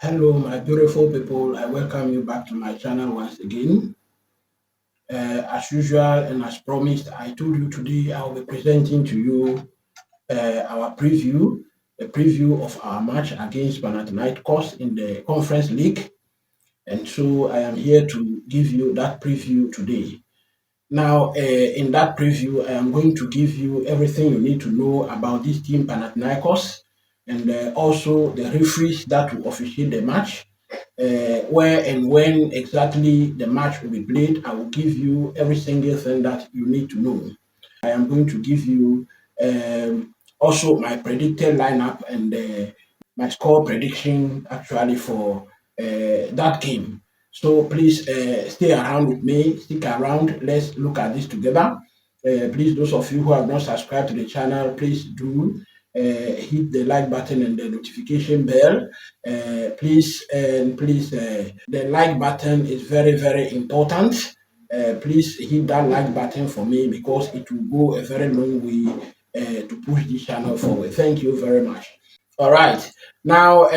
Hello, my beautiful people. I welcome you back to my channel once again. As usual and as promised, I told you today I will be presenting to you our preview, a preview of our match against Panathinaikos in the Conference League. And so I am here to give you that preview today. Now, in that preview, I am going to give you everything you need to know about this team, Panathinaikos, and also the referees that will officiate the match, where and when exactly the match will be played. I will give you every single thing that you need to know. I am going to give you also my predicted lineup and my score prediction actually for that game. So please stay around with me, stick around. Let's look at this together. Please, those of you who have not subscribed to the channel, please do hit the like button and the notification bell. Please, the like button is very, very important. Please hit that like button for me because it will go a very long way to push this channel forward. Thank you very much. All right. Now,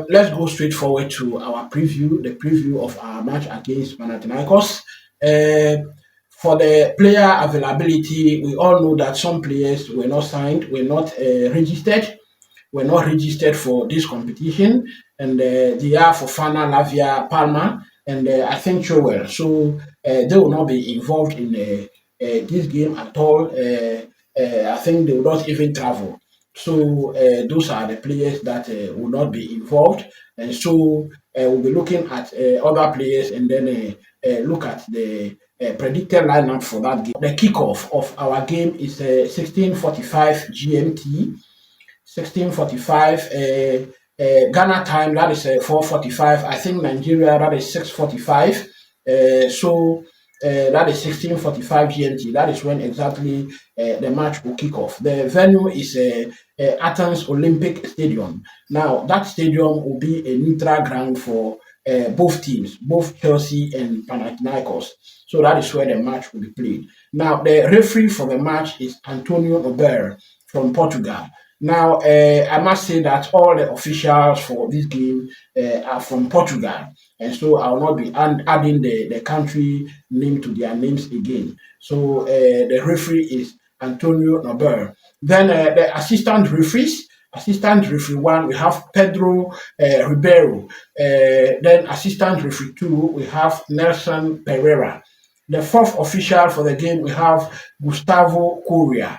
let's go straight forward to our preview, the preview of our match against Panathinaikos. For the player availability, we all know that some players were not signed, were not registered for this competition, and they are Fofana, Lavia, Palma, and I think Chowell. So they will not be involved in this game at all. I think they will not even travel. So those are the players that will not be involved, and so we'll be looking at other players and then look at the predicted lineup for that game. The kickoff of our game is 16:45 GMT. 16:45 Ghana time, that is 4:45. I think Nigeria, that is 6:45. That is 16:45 GMT. That is when exactly the match will kick off. The venue is Athens Olympic Stadium. Now, that stadium will be a neutral ground for both teams, both Chelsea and Panathinaikos. So that is where the match will be played. Now, the referee for the match is Antonio Ober from Portugal. Now, I must say that all the officials for this game are from Portugal, and so I will not be adding the country name to their names again. So the referee is Antonio Nober. Then the assistant referee one, we have Pedro Ribeiro. Then assistant referee two, we have Nelson Pereira. The fourth official for the game, we have Gustavo Correa.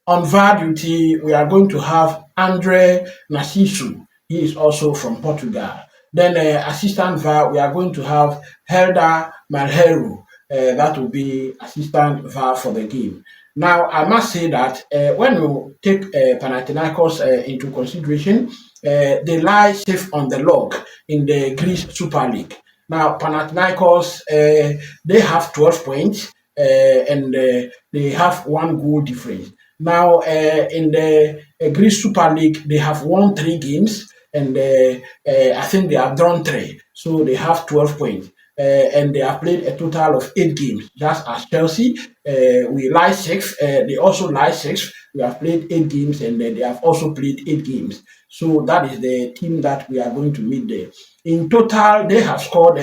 On VAR duty, we are going to have Andre Narciso. He is also from Portugal. Then assistant VAR, we are going to have Helder Malheiro. That will be assistant VAR for the game. Now, I must say that when you take Panathinaikos into consideration, they lie safe on the log in the Greece Super League. Now, Panathinaikos, they have 12 points and they have one goal difference. Now, in the Greece Super League, they have won 3 games, and I think they have drawn 3. So they have 12 points. And they have played a total of 8 games, just as Chelsea. We lie 6. They also lie 6. We have played 8 games, and they have also played 8 games. So that is the team that we are going to meet there. In total, they have scored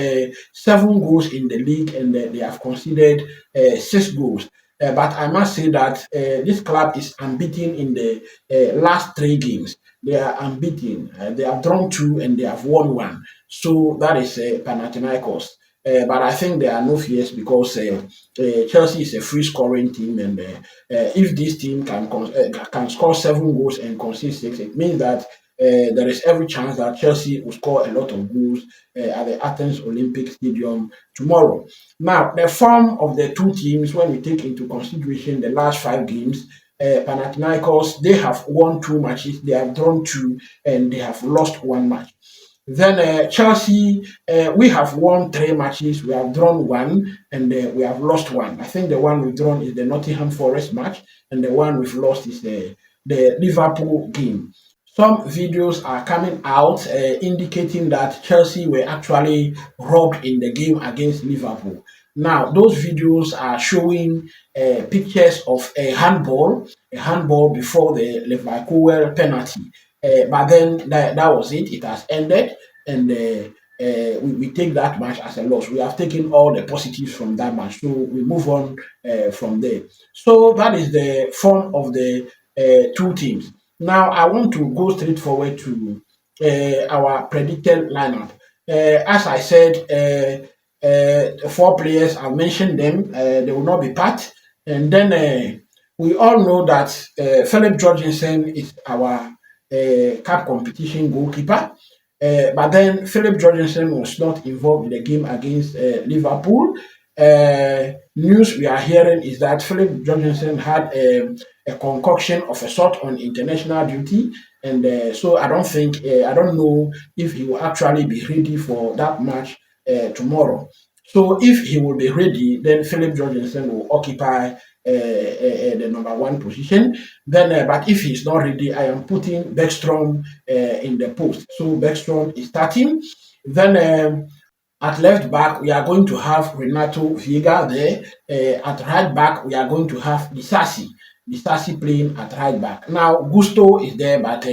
7 goals in the league, and they have conceded 6 goals. But I must say that this club is unbeaten in the last 3 games. They are unbeaten. They have drawn 2 and they have won 1. So that is Panathinaikos. But I think there are no fears because Chelsea is a free scoring team, and if this team can score 7 goals and concede 6, it means that there is every chance that Chelsea will score a lot of goals at the Athens Olympic Stadium tomorrow. Now, the form of the two teams, when we take into consideration the last 5 games, Panathinaikos, they have won 2 matches, they have drawn 2, and they have lost 1 match. Then Chelsea, we have won 3 matches, we have drawn 1, and we have lost 1. I think the one we've drawn is the Nottingham Forest match, and the one we've lost is the Liverpool game. Some videos are coming out indicating that Chelsea were actually robbed in the game against Liverpool. Now, those videos are showing pictures of a handball before the Liverpool penalty. But then that was it. It has ended. and we take that match as a loss. We have taken all the positives from that match, so we move on from there. So that is the form of the two teams. Now I want to go straight forward to our predicted lineup. As I said, the four players I mentioned them. They will not be part, and then we all know that Philip Jorgensen is our cup competition goalkeeper. But then Philip Jorgensen was not involved in the game against Liverpool. News we are hearing is that Philip Jorgensen had a concoction of a sort on international duty, and so I don't know if he will actually be ready for that match tomorrow. So if he will be ready, then Philip Jorgensen will occupy the number one position. Then, but if he's not ready, I am putting Beckstrom in the post. So Beckstrom is starting. Then at left back, we are going to have Renato Viega there. At right back, we are going to have Disasi playing at right back. Now, Gusto is there, but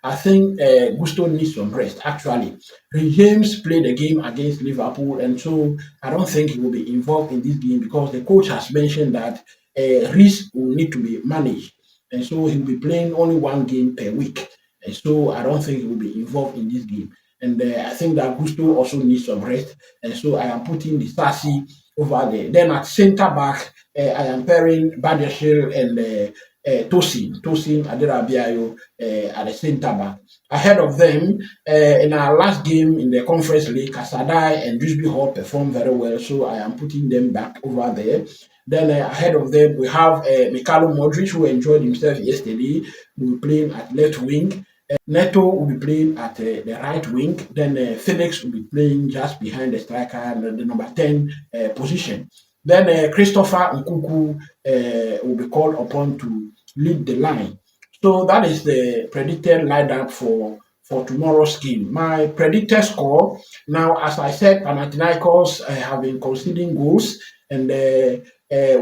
I think Gusto needs some rest, actually. James played the game against Liverpool, and so I don't think he will be involved in this game because the coach has mentioned that risk will need to be managed. And so he'll be playing only one game per week. And so I don't think he will be involved in this game. And I think that Gusto also needs some rest. And so I am putting the Stasi over there. Then at centre back, I am pairing Badiashil and Tosin Aderabiayo at the centre back. Ahead of them, in our last game in the Conference League, Kasadai and Dewsbury Hall performed very well, so I am putting them back over there. Then ahead of them, we have Mikhailo Modric, who enjoyed himself yesterday, will be playing at left wing. Neto will be playing at the right wing. Then Felix will be playing just behind the striker and the number 10 position. Then Christopher Nkuku will be called upon to lead the line. So that is the predicted lineup for tomorrow's game. My predicted score, now as I said, Panathinaikos have been conceding goals, and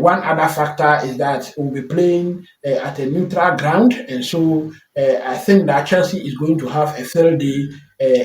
one other factor is that we'll be playing at a neutral ground, and so I think that Chelsea is going to have a field day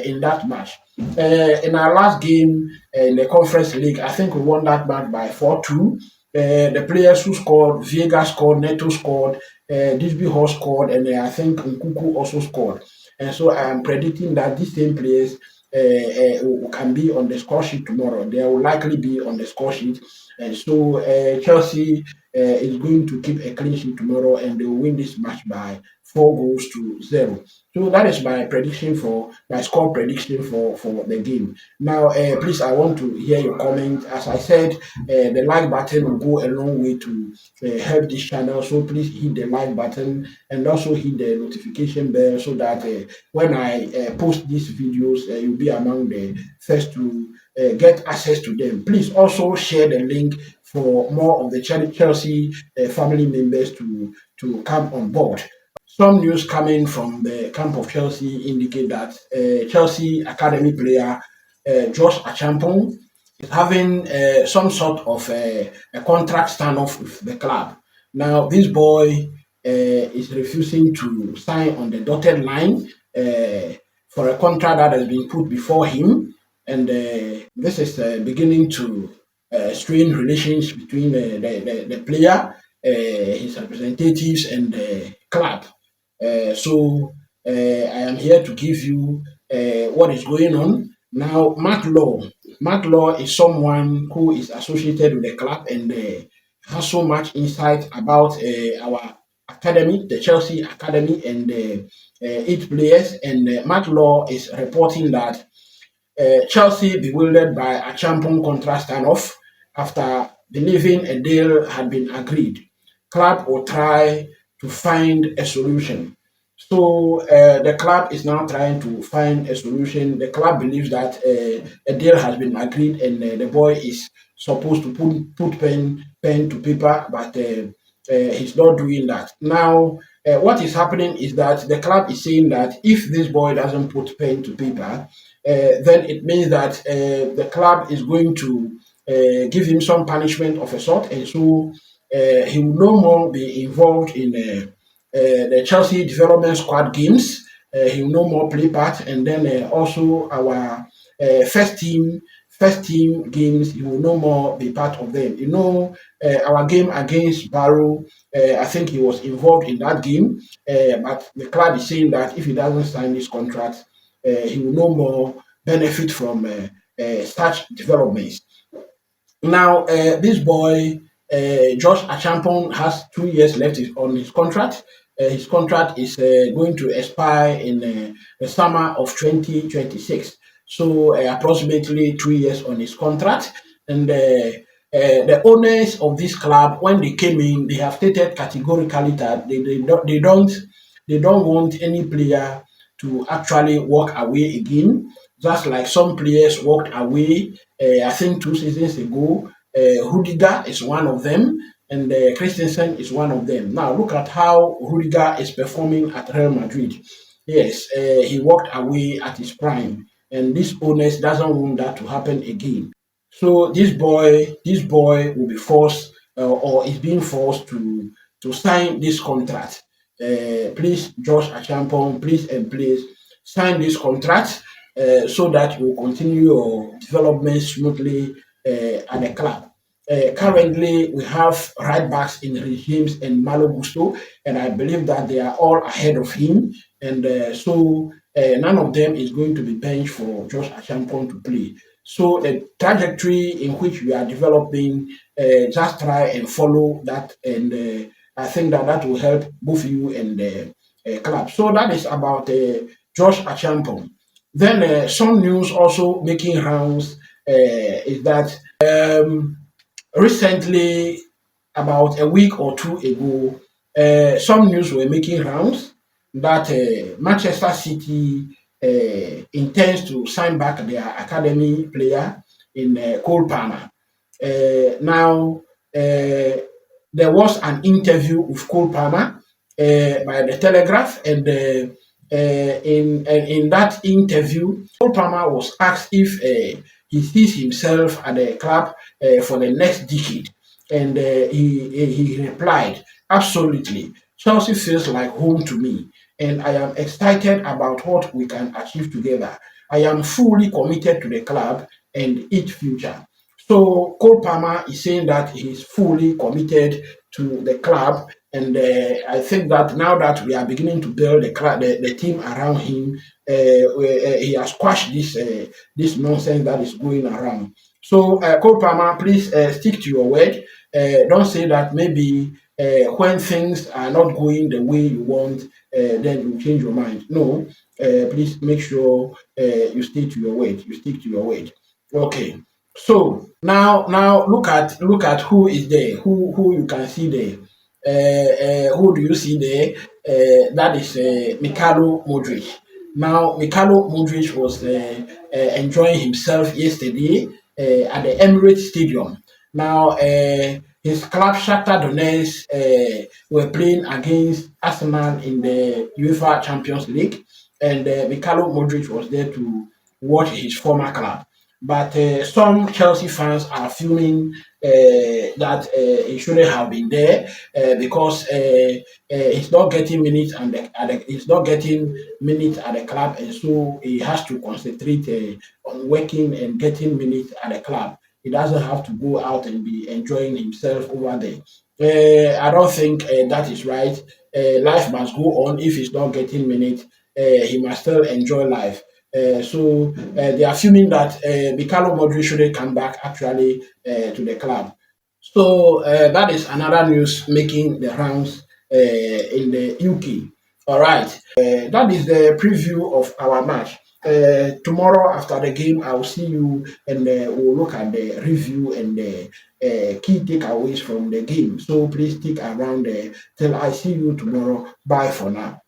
in that match. In our last game in the Conference League, I think we won that match by 4-2. The players who scored, Viega scored, Neto scored, Disby Hall scored, and I think Nkuku also scored. And so I am predicting that these same players can be on the score sheet tomorrow. They will likely be on the score sheet. And so Chelsea is going to keep a clean sheet tomorrow, and they will win this match by 4-0. So that is my prediction for my score prediction for the game. Now, please, I want to hear your comment. As I said, the like button will go a long way to help this channel. So please hit the like button and also hit the notification bell so that when I post these videos, you'll be among the first to get access to them. Please also share the link for more of the Chelsea family members to come on board. Some news coming from the camp of Chelsea indicate that Chelsea academy player Josh Achampong is having some sort of a contract standoff with the club. Now, this boy is refusing to sign on the dotted line for a contract that has been put before him, and this is beginning to strain relations between the player, his representatives, and the club. I am here to give you what is going on. Now, Matt Law is someone who is associated with the club and has so much insight about our academy, the Chelsea academy, and its players. And Matt Law is reporting that Chelsea bewildered by a champion contract standoff after believing a deal had been agreed. Club will try to find a solution. So the club is now trying to find a solution. The club believes that a deal has been agreed and the boy is supposed to put pen to paper, but he's not doing that. Now, what is happening is that the club is saying that if this boy doesn't put pen to paper, then it means that the club is going to give him some punishment of a sort, and so he will no more be involved in the Chelsea development squad games. he will no more play part, and then also our first team games, he will no more be part of them. Our game against Barrow, I think he was involved in that game, but the club is saying that if he doesn't sign this contract, he will no more benefit from such developments. Now, this boy, Josh Achampong, has 2 years left on his contract. His contract is going to expire in the summer of 2026. So, approximately 3 years on his contract. And the owners of this club, when they came in, they have stated categorically that they don't want any player to actually walk away again, just like some players walked away. I think 2 seasons ago, Rudiger is one of them, and Christensen is one of them. Now look at how Rudiger is performing at Real Madrid. Yes, he walked away at his prime, and this owners doesn't want that to happen again. So this boy will be forced, or is being forced to sign this contract. Please, Josh Achampong, please and please sign this contract so that you will continue your development smoothly at the club. Currently, we have right backs in Regimes and Malo Gusto, and I believe that they are all ahead of him. And so none of them is going to be benched for Josh Achampong to play. So the trajectory in which we are developing, just try and follow that, and I think that will help both you and the club. So that is about Josh Achampong. Then some news also making rounds is that recently, about a week or two ago, some news were making rounds that Manchester City intends to sign back their academy player in Cole Palmer. Now, there was an interview with Cole Palmer by the Telegraph, and in that interview, Cole Palmer was asked if he sees himself at the club for the next decade, and he replied, "Absolutely, Chelsea feels like home to me, and I am excited about what we can achieve together. I am fully committed to the club and its future." So Cole Palmer is saying that he's fully committed to the club, and I think that now that we are beginning to build the team around him, he has quashed this nonsense that is going around. So Cole Palmer, please stick to your word. Don't say that maybe when things are not going the way you want, then you change your mind. No, please make sure you stay to your word. You stick to your word. Okay. So now look at who is there, who you can see there. Who do you see there? That is Mikhailo Modric. Now Mikhailo Modric was enjoying himself yesterday at the Emirates Stadium. Now his club Shakhtar Donetsk were playing against Arsenal in the UEFA Champions League, and Mikhailo Modric was there to watch his former club. But some Chelsea fans are fuming that he shouldn't have been there because he's not getting minutes, and he's not getting minutes at the club, and so he has to concentrate on working and getting minutes at the club. He doesn't have to go out and be enjoying himself over there. I don't think that is right. Life must go on. If he's not getting minutes, he must still enjoy life. So they are assuming that Mikhailo Modric shouldn't come back actually to the club. So that is another news making the rounds in the UK. All right, that is the preview of our match. Tomorrow after the game, I will see you, and we'll look at the review and the key takeaways from the game. So please stick around till I see you tomorrow. Bye for now.